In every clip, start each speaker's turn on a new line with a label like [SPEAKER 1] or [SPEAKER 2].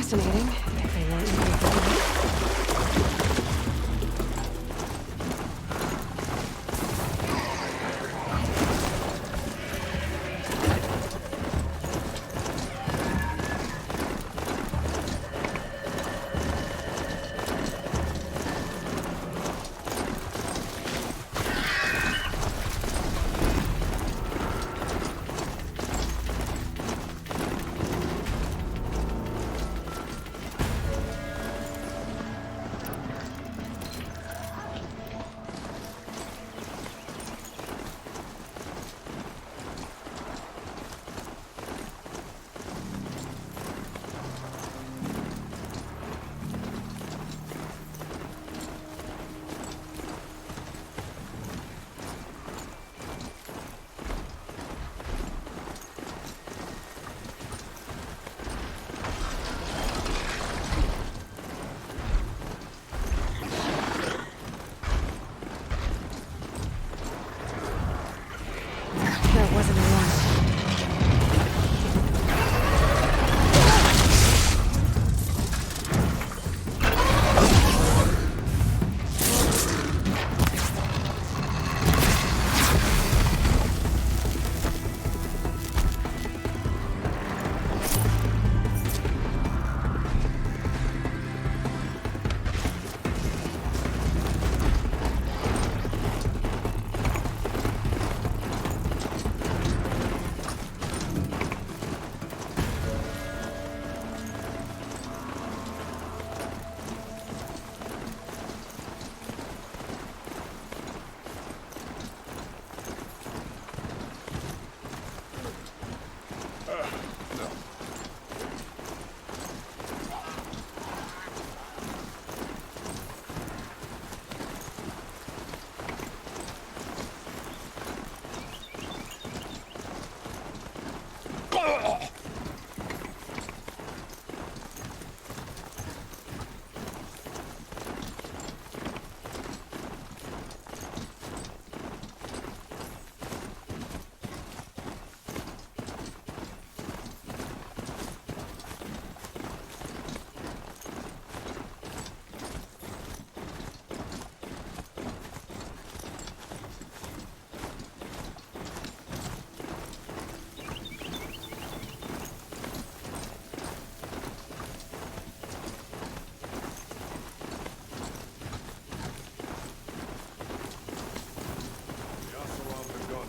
[SPEAKER 1] fascinating, if they weren't really good. That wasn't a warning.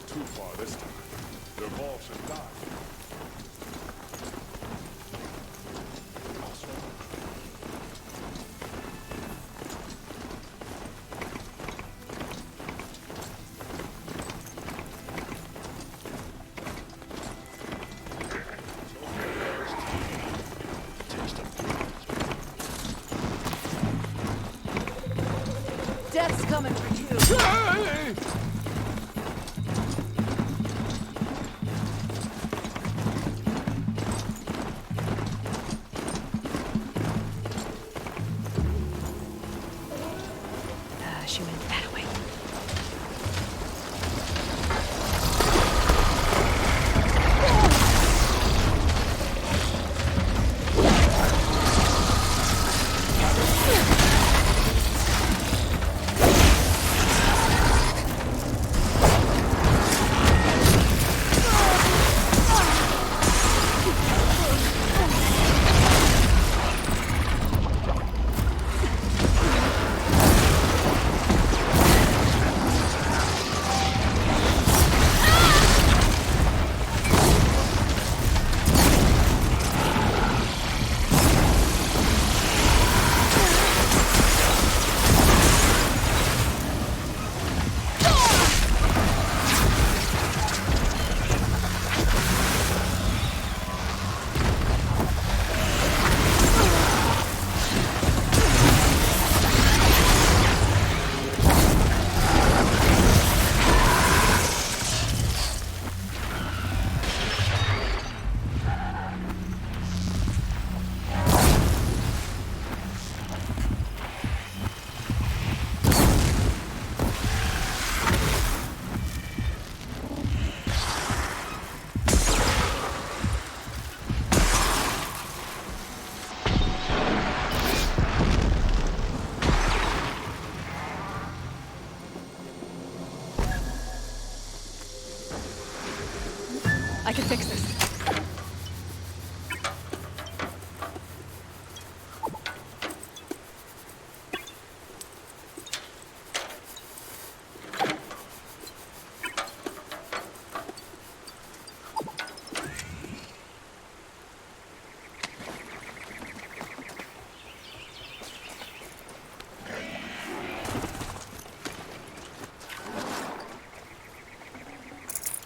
[SPEAKER 2] Too far this time. Their ball should die.
[SPEAKER 1] Death's coming for you. She went that way.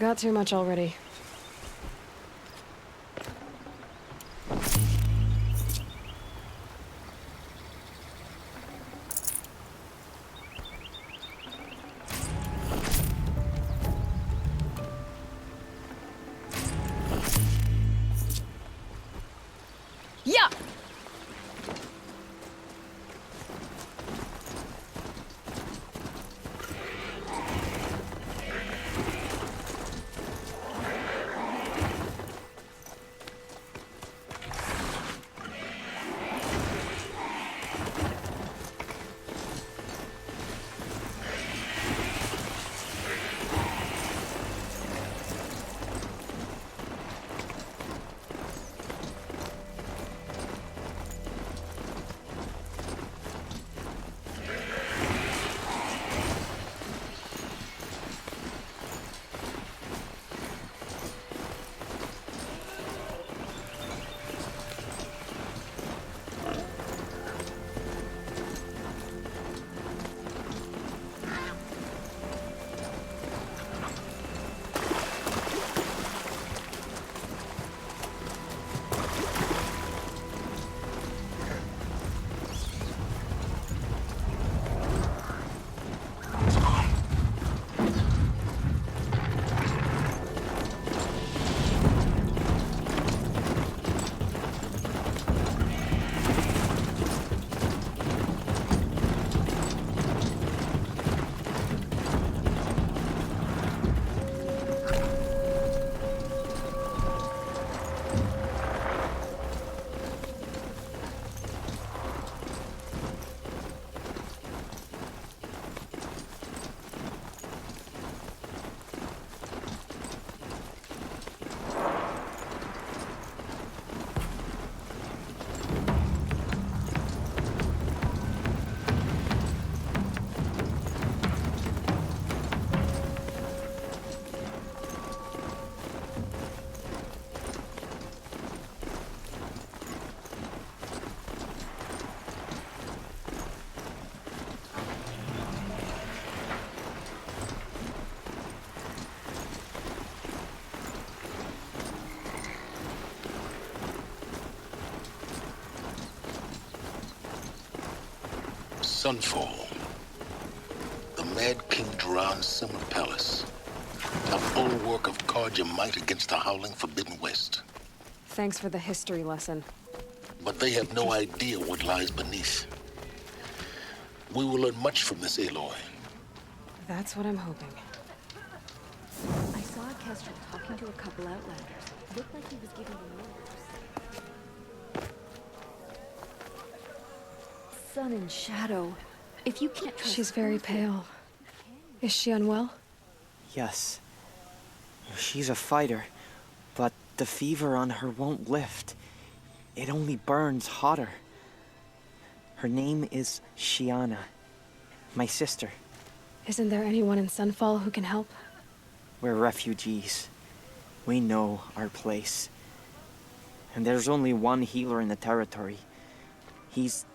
[SPEAKER 1] Got too much already. Yeah!
[SPEAKER 3] Sunfall. The Mad King Duran's summer palace. A bulwark of guard your might against the howling Forbidden West.
[SPEAKER 1] Thanks for the history lesson.
[SPEAKER 3] But they have no idea what lies beneath. We will learn much from this Aloy.
[SPEAKER 1] That's what I'm hoping.
[SPEAKER 4] I saw Kestrel talking to a couple outlanders. Looked like he was giving them orders. Sun and shadow. If you can't trust
[SPEAKER 1] She's very pale. Is she unwell?
[SPEAKER 5] Yes. She's a fighter, but the fever on her won't lift. It only burns hotter. Her name is Shiana, my sister.
[SPEAKER 1] Isn't there anyone in Sunfall who can help?
[SPEAKER 5] We're refugees. We know our place. And there's only one healer in the territory. He's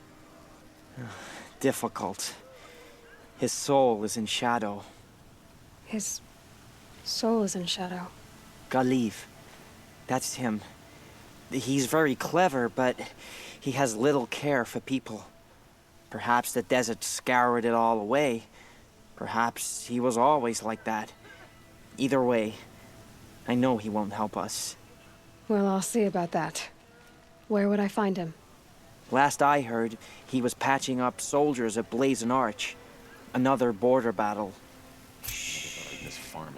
[SPEAKER 5] difficult. His soul is in shadow.
[SPEAKER 1] His soul is in shadow.
[SPEAKER 5] Galiv. That's him. He's very clever, but he has little care for people. Perhaps the desert scoured it all away. Perhaps he was always like that. Either way, I know he won't help us.
[SPEAKER 1] Well, I'll see about that. Where would I find him?
[SPEAKER 5] Last I heard, he was patching up soldiers at Blazon Arch. Another border battle.
[SPEAKER 6] I miss farming,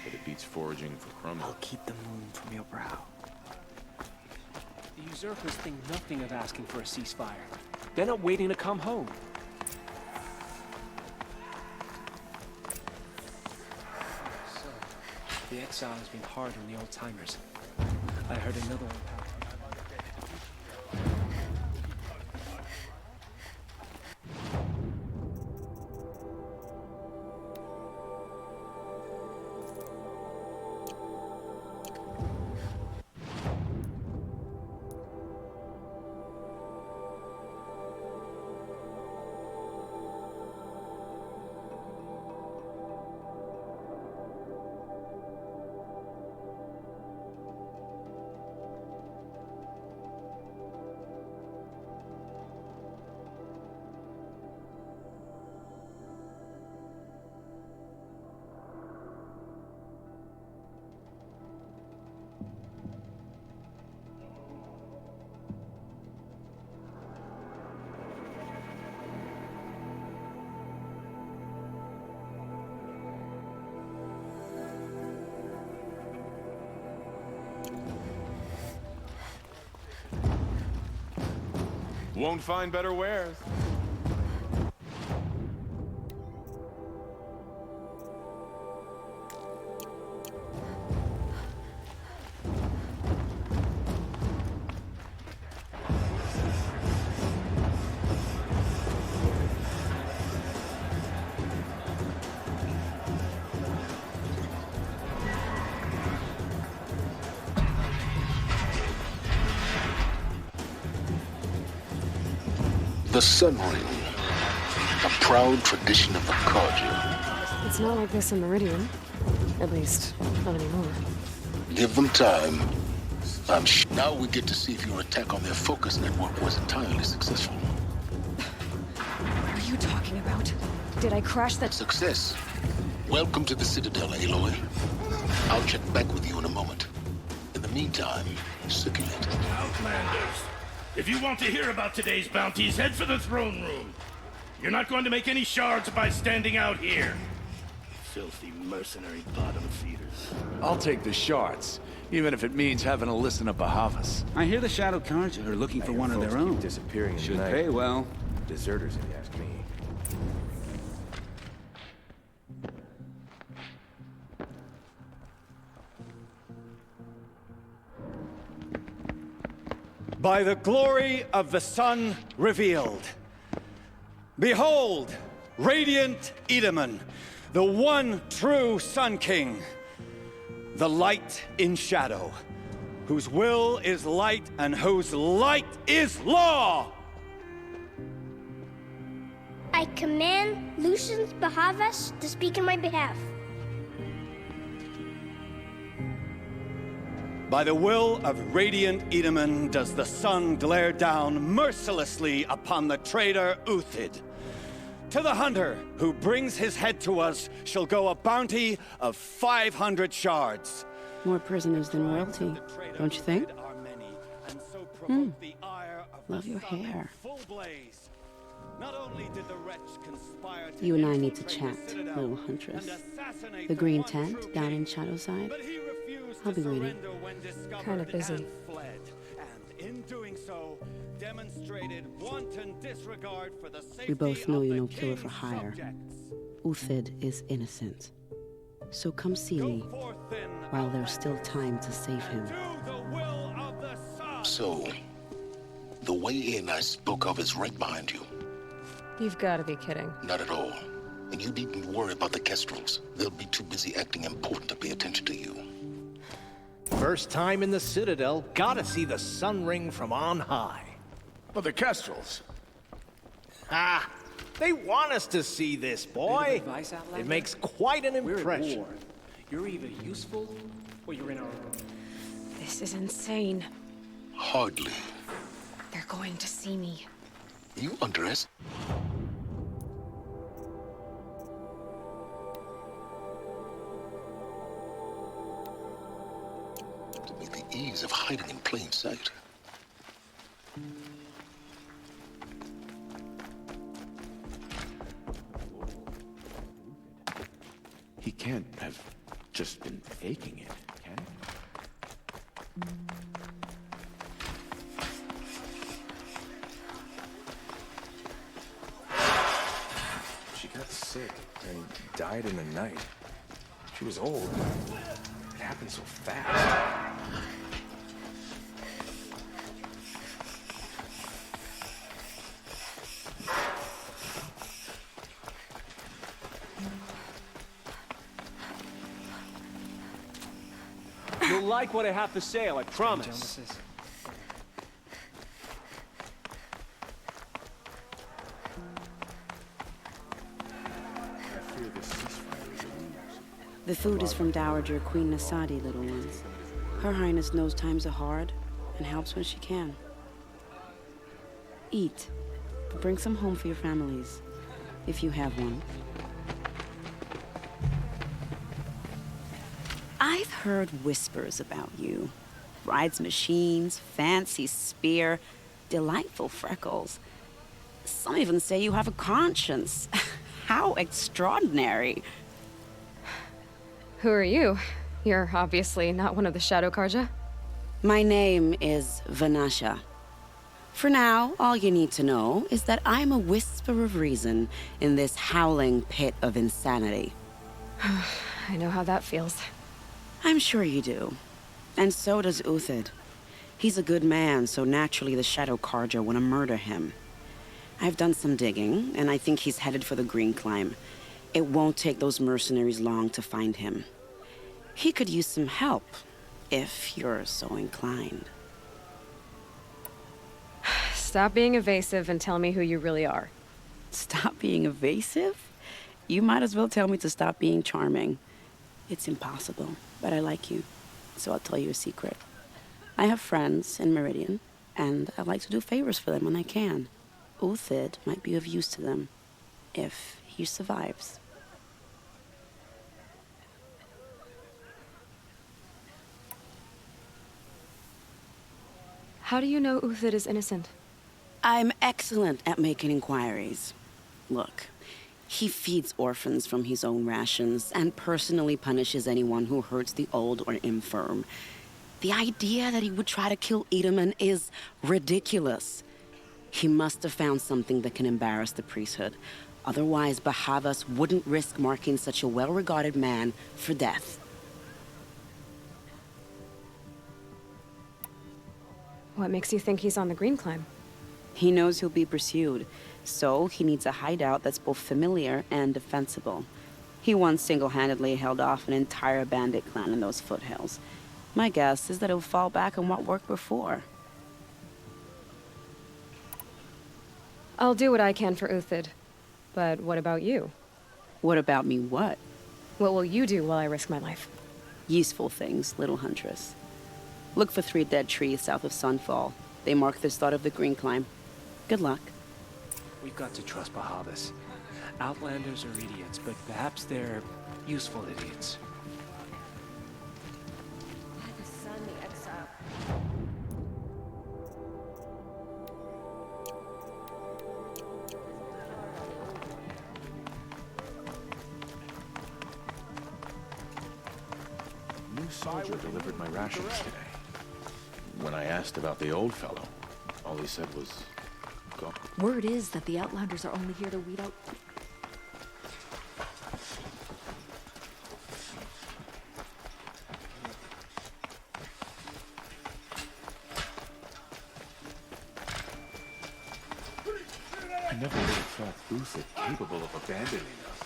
[SPEAKER 6] but it beats foraging for crumbs.
[SPEAKER 5] I'll keep the moon from your brow.
[SPEAKER 7] The usurpers think nothing of asking for a ceasefire. They're not waiting to come home. So, the exile has been hard on the old-timers. I heard another one passed.
[SPEAKER 6] Won't find better wares.
[SPEAKER 3] The Sun Ring, a proud tradition of the Carja.
[SPEAKER 1] It's not like this in Meridian. At least, not anymore.
[SPEAKER 3] Give them time. Now we get to see if your attack on their focus network was entirely successful.
[SPEAKER 1] What are you talking about? Did I crash that?
[SPEAKER 3] Success. Welcome to the Citadel, Aloy. I'll check back with you in a moment. In the meantime, circulate.
[SPEAKER 8] Outlanders, if you want to hear about today's bounties, head for the throne room. You're not going to make any shards by standing out here. Filthy mercenary bottom feeders.
[SPEAKER 9] I'll take the shards, even if it means having to listen to Bahavas.
[SPEAKER 10] I hear the Shadow Carja are looking for one of their own.
[SPEAKER 6] Disappearing in the
[SPEAKER 10] Should
[SPEAKER 6] night.
[SPEAKER 10] pay well.
[SPEAKER 6] Deserters, if you ask me.
[SPEAKER 11] By the glory of the sun revealed. Behold, radiant Edaman, the one true Sun King, the light in shadow, whose will is light and whose light is law!
[SPEAKER 12] I command Lucius Bahavas to speak in my behalf.
[SPEAKER 11] By the will of radiant Edaman does the sun glare down mercilessly upon the traitor Uthid. To the hunter who brings his head to us shall go a bounty of 500 shards.
[SPEAKER 13] More prisoners than royalty, don't you think? Love your hair. You and I need to chat, little huntress. The green tent down in Shadowside. I'll be waiting.
[SPEAKER 1] Kind of busy.
[SPEAKER 13] We both know you're no killer for hire. Uthid is innocent. So come see me while there's still time to save him.
[SPEAKER 3] So, the way in I spoke of is right behind you.
[SPEAKER 1] You've got to be kidding.
[SPEAKER 3] Not at all. And you needn't worry about the Kestrels. They'll be too busy acting important to pay attention to you.
[SPEAKER 14] First time in the Citadel, gotta see the Sun Ring from on high.
[SPEAKER 9] But the Kestrels.
[SPEAKER 14] Ah, they want us to see this, boy. It makes quite an impression.
[SPEAKER 7] You're either useful or you're in our...
[SPEAKER 1] This is insane.
[SPEAKER 3] Hardly.
[SPEAKER 1] They're going to see me.
[SPEAKER 3] You underestimate. The ease of hiding in plain sight.
[SPEAKER 6] He can't have just been faking it, can he? She got sick and died in the night. She was old. It happened so fast.
[SPEAKER 7] You'll like what I have to say, I promise.
[SPEAKER 13] The food is from Dowager Queen Nasadi, little ones. Her Highness knows times are hard and helps when she can. Eat, but bring some home for your families, if you have one. I've heard whispers about you. Rides machines, fancy spear, delightful freckles. Some even say you have a conscience. How extraordinary.
[SPEAKER 1] Who are you? You're obviously not one of the Shadow Carja.
[SPEAKER 13] My name is Vanasha. For now, all you need to know is that I'm a whisper of reason in this howling pit of insanity.
[SPEAKER 1] I know how that feels.
[SPEAKER 13] I'm sure you do. And so does Uthid. He's a good man, so naturally the Shadow Carja want to murder him. I've done some digging, and I think he's headed for the Green Climb. It won't take those mercenaries long to find him. He could use some help, if you're so inclined.
[SPEAKER 1] Stop being evasive and tell me who you really are.
[SPEAKER 13] Stop being evasive? You might as well tell me to stop being charming. It's impossible, but I like you, so I'll tell you a secret. I have friends in Meridian, and I like to do favors for them when I can. Uthid might be of use to them, if he survives.
[SPEAKER 1] How do you know Uthid is innocent?
[SPEAKER 13] I'm excellent at making inquiries. Look, he feeds orphans from his own rations and personally punishes anyone who hurts the old or infirm. The idea that he would try to kill Edelman is ridiculous. He must have found something that can embarrass the priesthood. Otherwise, Bahavas wouldn't risk marking such a well-regarded man for death.
[SPEAKER 1] What makes you think he's on the Green Climb?
[SPEAKER 13] He knows he'll be pursued, so he needs a hideout that's both familiar and defensible. He once single-handedly held off an entire bandit clan in those foothills. My guess is that he'll fall back on what worked before.
[SPEAKER 1] I'll do what I can for Uthid. But what about you?
[SPEAKER 13] What about me what?
[SPEAKER 1] What will you do while I risk my life?
[SPEAKER 13] Useful things, little huntress. Look for 3 dead trees south of Sunfall. They mark the start of the Green Climb. Good luck.
[SPEAKER 7] We've got to trust Bahavas. Outlanders are idiots, but perhaps they're useful idiots.
[SPEAKER 4] The sun, the exile.
[SPEAKER 6] New soldier delivered my rations today. When I asked about the old fellow, all he said was, go.
[SPEAKER 4] Word is that the Outlanders are only here to weed out...
[SPEAKER 6] I never would have thought Uthid capable of abandoning us.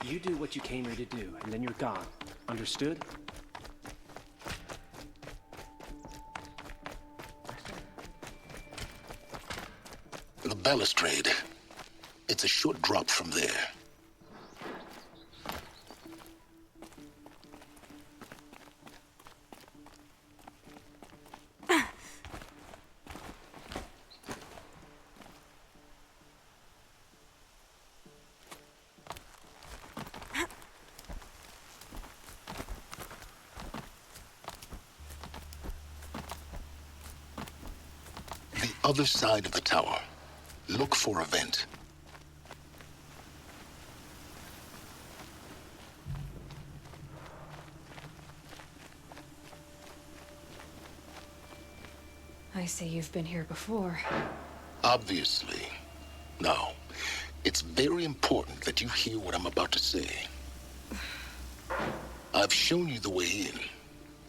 [SPEAKER 7] You do what you came here to do, and then you're gone. Understood?
[SPEAKER 3] The balustrade. It's a short drop from there. The other side of the tower. Look for a vent.
[SPEAKER 1] I see you've been here before.
[SPEAKER 3] Obviously. Now, it's very important that you hear what I'm about to say. I've shown you the way in,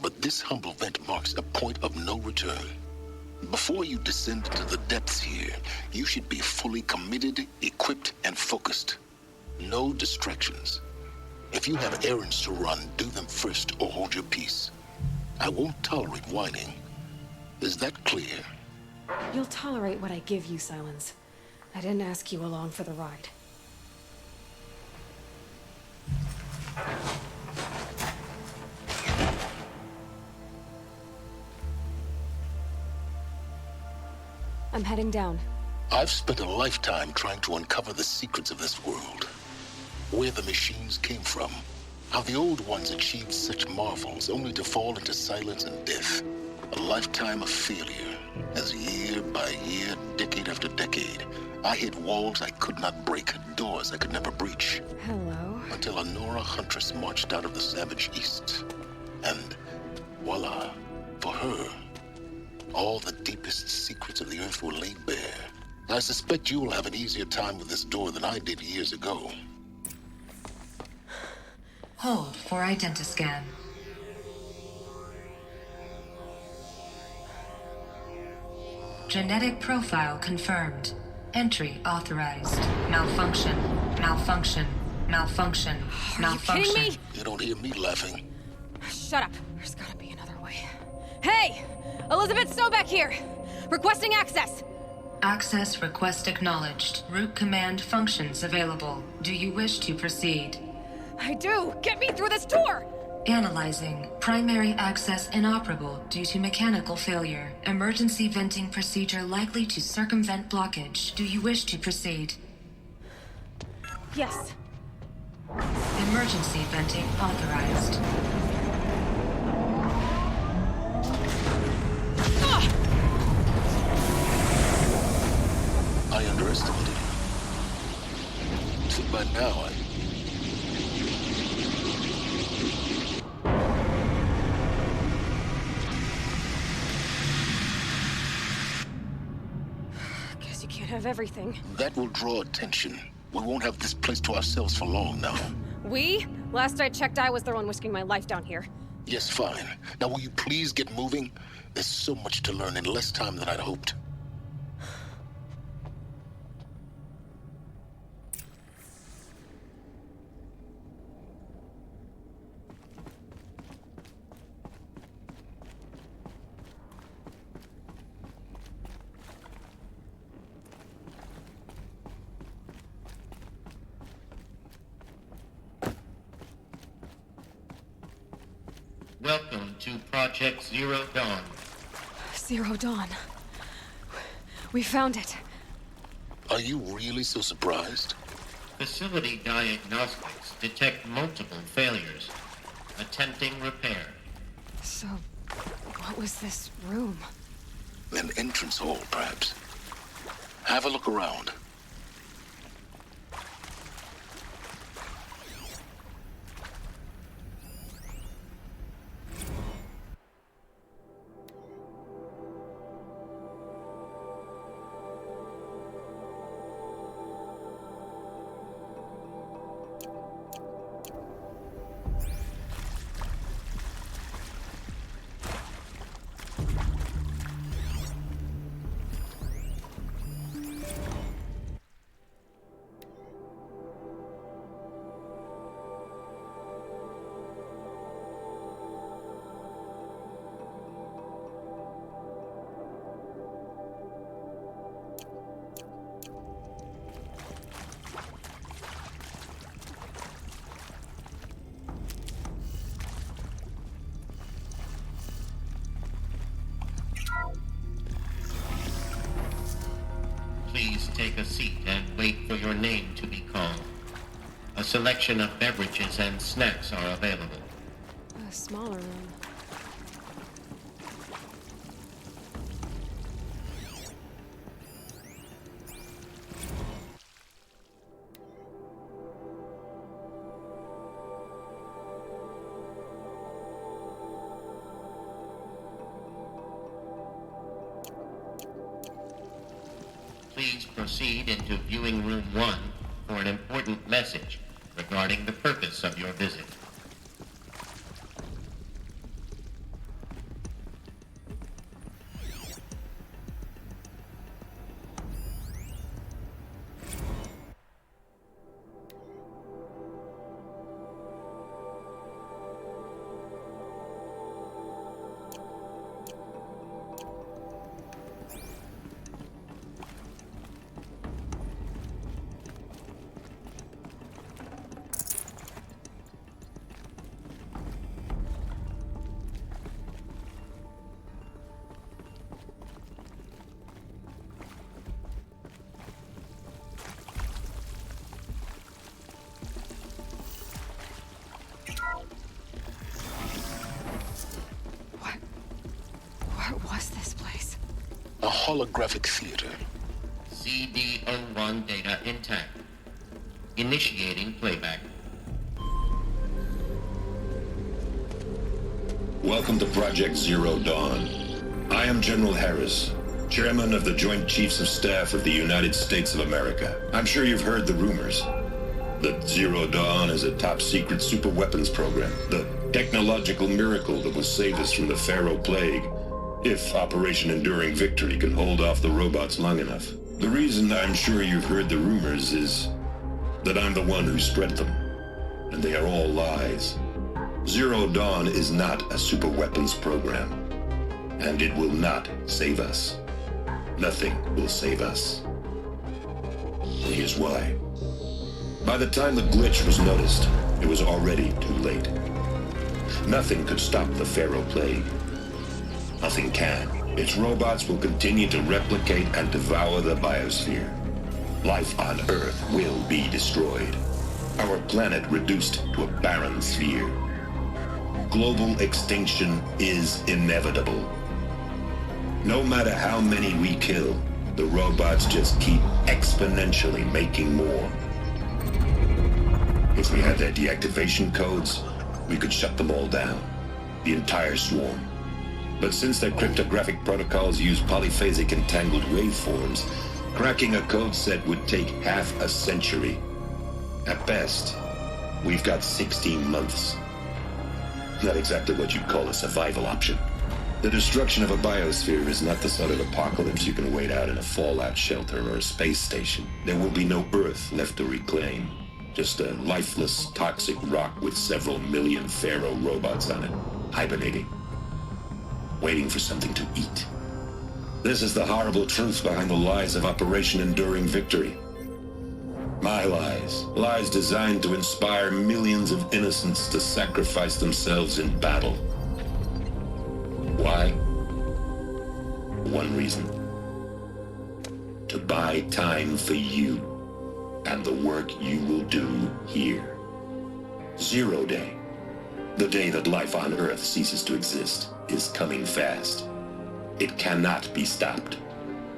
[SPEAKER 3] but this humble vent marks a point of no return. Before you descend into the depths here, you should be fully committed, equipped, and focused. No distractions. If you have errands to run, do them first or hold your peace. I won't tolerate whining. Is that clear?
[SPEAKER 1] You'll tolerate what I give you, Silence. I didn't ask you along for the ride. I'm heading down.
[SPEAKER 3] I've spent a lifetime trying to uncover the secrets of this world. Where the machines came from. How the old ones achieved such marvels only to fall into silence and death. A lifetime of failure. As year by year, decade after decade, I hit walls I could not break, doors I could never breach.
[SPEAKER 1] Hello.
[SPEAKER 3] Until a Nora huntress marched out of the savage east. And voila, for her, all the deepest secrets of the Earth will lay bare. I suspect you'll have an easier time with this door than I did years ago.
[SPEAKER 15] Hold for identiscan. Genetic profile confirmed. Entry authorized. Malfunction. Malfunction. Malfunction. Malfunction.
[SPEAKER 1] Are you kidding me?
[SPEAKER 3] You don't hear me laughing.
[SPEAKER 1] Shut up. There's gotta be another way. Hey! Elizabeth Sobeck here! Requesting access!
[SPEAKER 15] Access request acknowledged. Root command functions available. Do you wish to proceed?
[SPEAKER 1] I do! Get me through this door!
[SPEAKER 15] Analyzing. Primary access inoperable due to mechanical failure. Emergency venting procedure likely to circumvent blockage. Do you wish to proceed?
[SPEAKER 1] Yes.
[SPEAKER 15] Emergency venting authorized.
[SPEAKER 3] I underestimated you. So by now,
[SPEAKER 1] Guess you can't have everything.
[SPEAKER 3] that will draw attention. We won't have this place to ourselves for long now.
[SPEAKER 1] We? Last I checked, I was the one risking my life down here.
[SPEAKER 3] Yes, fine. Now will you please get moving? There's so much to learn in less time than I'd hoped.
[SPEAKER 16] Welcome to Project Zero Dawn.
[SPEAKER 1] Zero Dawn. We found it.
[SPEAKER 3] Are you really so surprised?
[SPEAKER 16] Facility diagnostics detect multiple failures. Attempting repair.
[SPEAKER 1] So, what was this room?
[SPEAKER 3] An entrance hall, perhaps. Have a look around.
[SPEAKER 16] Please take a seat and wait for your name to be called. A selection of beverages and snacks are available.
[SPEAKER 1] A smaller room.
[SPEAKER 16] Please proceed into viewing room 1 for an important message regarding the purpose of your visit.
[SPEAKER 1] What was this place?
[SPEAKER 3] A holographic theater.
[SPEAKER 16] CD01 data intact. Initiating playback.
[SPEAKER 17] Welcome to Project Zero Dawn. I am General Harris, Chairman of the Joint Chiefs of Staff of the United States of America. I'm sure you've heard the rumors that Zero Dawn is a top-secret superweapons program, the technological miracle that will save us from the Pharaoh Plague, if Operation Enduring Victory can hold off the robots long enough. The reason I'm sure you've heard the rumors is that I'm the one who spread them, and they are all lies. Zero Dawn is not a superweapons program, and it will not save us. Nothing will save us. And here's why. By the time the glitch was noticed, it was already too late. Nothing could stop the Pharaoh Plague. Nothing can. Its robots will continue to replicate and devour the biosphere. Life on Earth will be destroyed. Our planet reduced to a barren sphere. Global extinction is inevitable. No matter how many we kill, the robots just keep exponentially making more. If we had their deactivation codes, we could shut them all down. The entire swarm. But since their cryptographic protocols use polyphasic entangled waveforms, cracking a code set would take half a century. At best, we've got 16 months. Not exactly what you'd call a survival option. The destruction of a biosphere is not the sort of apocalypse you can wait out in a fallout shelter or a space station. There will be no Earth left to reclaim. Just a lifeless, toxic rock with several million Pharaoh robots on it, hibernating, waiting for something to eat. This is the horrible truth behind the lies of Operation Enduring Victory. My lies. Lies designed to inspire millions of innocents to sacrifice themselves in battle. Why? One reason. To buy time for you and the work you will do here. Zero Day, the day that life on Earth ceases to exist, is coming fast. It cannot be stopped.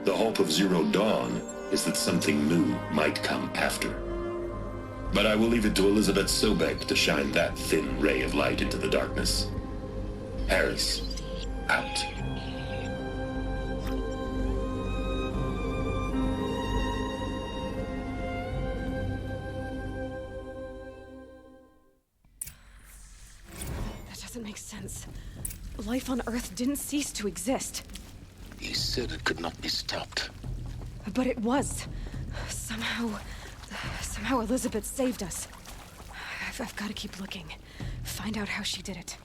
[SPEAKER 17] The hope of Zero Dawn is that something new might come after. But I will leave it to Elizabeth Sobek to shine that thin ray of light into the darkness. Harris, out.
[SPEAKER 1] That doesn't make sense. Life on Earth didn't cease to exist.
[SPEAKER 3] He said it could not be stopped.
[SPEAKER 1] But it was. Somehow Elizabeth saved us. I've got to keep looking. Find out how she did it.